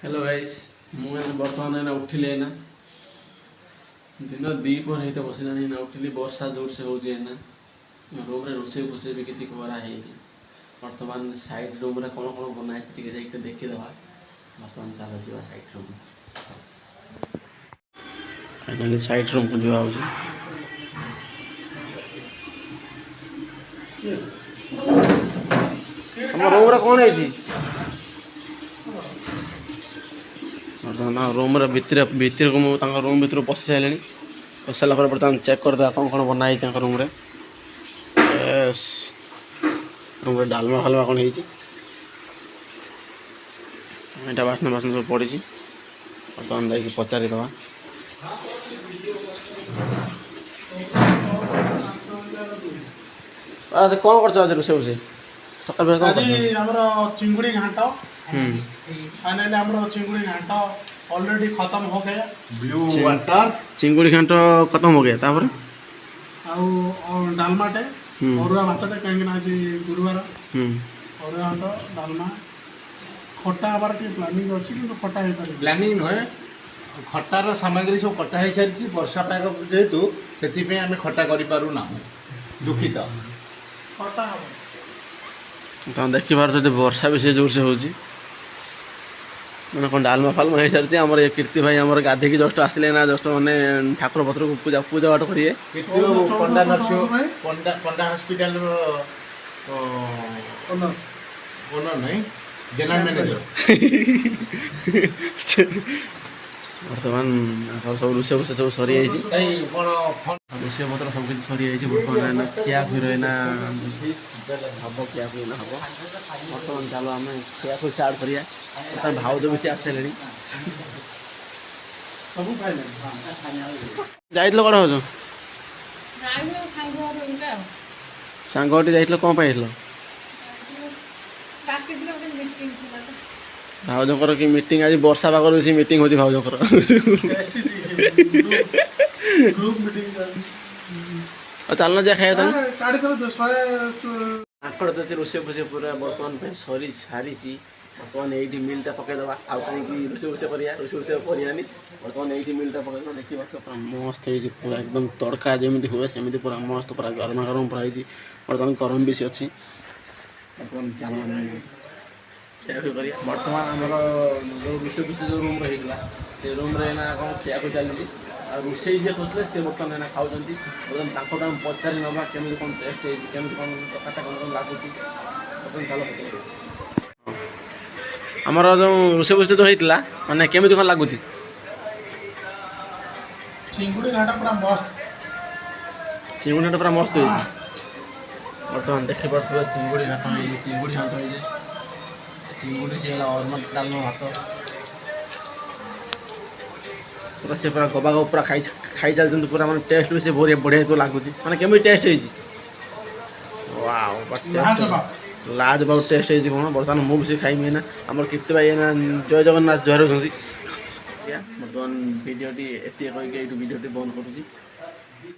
Hello guys मुझे बर्तमान एना उठिले एना दिन दीपर होते बसला एना उठिली वर्षा जोर से हो रूम रे रोसे फुसे भी किसी करा है बर्तमान साइड रूम रे कौन कौन बनाए देखीदे बर्तमान चलो जा side room finally side room को जा हम रूम रे कौन है बर्तमान रूम भितर को मुझे रूम भर पशि सारे पशि सारा बर्तमान चेक करदे कौन कौन बनाई रूम रे रूम रे डालमा फालमा कौन है बासन बासन सब पड़ी बर्तमान जाकि पचारिदे कौन कर रोसे रोसे सकाल चिंगुड़ी घाट फाइनली हमरो चिंगुड़ी घाट ऑलरेडी खत्म हो गया ब्लू वाटर चिंगुड़ी घाट खत्म हो गया तापर और डालमाटे अरुआ भातटे कहीं आज गुरुवार अरुआ भात डालमा खटा हबार के प्लानिंग अच्छी कि खटा हो पारे प्लानिंग नुहे खटार सामग्री सब कटा हो सारी वर्षा पाग जेहेतु से आम खटा करूना दुखित खटा तुम देखिपार वर्षा भी से जोर से हो मैंने कौन डालमा फालमा हो सारी आम कीर्ति भाई आम गाधे जस्ट आसिले ना जस्ट मैंने ठाकुर पत्र को पूजा पूजा पाठ करिए पंडा पंडा हॉस्पिटल ओनर नहीं जनरल मैनेजर बर्तमान सब रोसे फुसे सब सरी रोसे पत्र सब किसी सरी बर्तमान खिया खुई रहा हम खिया खुई हम बर्तमान चलो आम खिया खुई स्टार्ट करिया भाउज भी सी आसे जाइल कौन हो सांगटी जाइल कौन पाइल भाउजर कि मीटिंग आज वर्षा पाग बेसी मीटिंग होती भाउजर चलना जा खाया आखड़ रोसे फुसे पूरा बर्तमान सरी सारी बर्तमान ये मिलटा पकईदे आउ कहीं रोसे फुसे रोसे करानी बर्तमान ये मिलटा पकईद देखिए पूरा मस्त हो पूरा एकदम तड़का जमी हुए सेमती पूरा मस्त पूरा गरमा गरम पूरा बर्तमान गरम बेसी अच्छी बर्तमान चल खिया खुई कर बर्तमान आमर जो रोसे फुसे जो रूम रही से रूम रे ना कौन खिया खुई चलती रोसे जी करते से बर्तमान खाऊँ बर्तमान आम पचारि ना केमी कौन टेस्ट होमी कौन तरकाटा कौन कौन लगुच बर्तमान चलो आमर जो रोसे फुसे जो होता मानने केमी कौन लगुच चिंगुड़ी घाट पूरा मस्त चिंगुड़ी घाट पूरा मस्त बर्तमान देखिए चिंगुड़ी घाट चिंगुड़ी घाट हो चिंगुड़ी से नॉर्मल डालमा भात पूरा से पूरा गबा गब पूरा खाई चलते पूरा मैंने टेस्ट भी से बढ़िया तो लगुच मैंने केमी टेस्ट लाजवाब टेस्ट कौन बर्तमान मुझे खाइमी ना आम कीर्ति भाई ना जय जगन्नाथ जय बर्तमान भिडियो एत कहीकि भिडियो बंद करुँगी।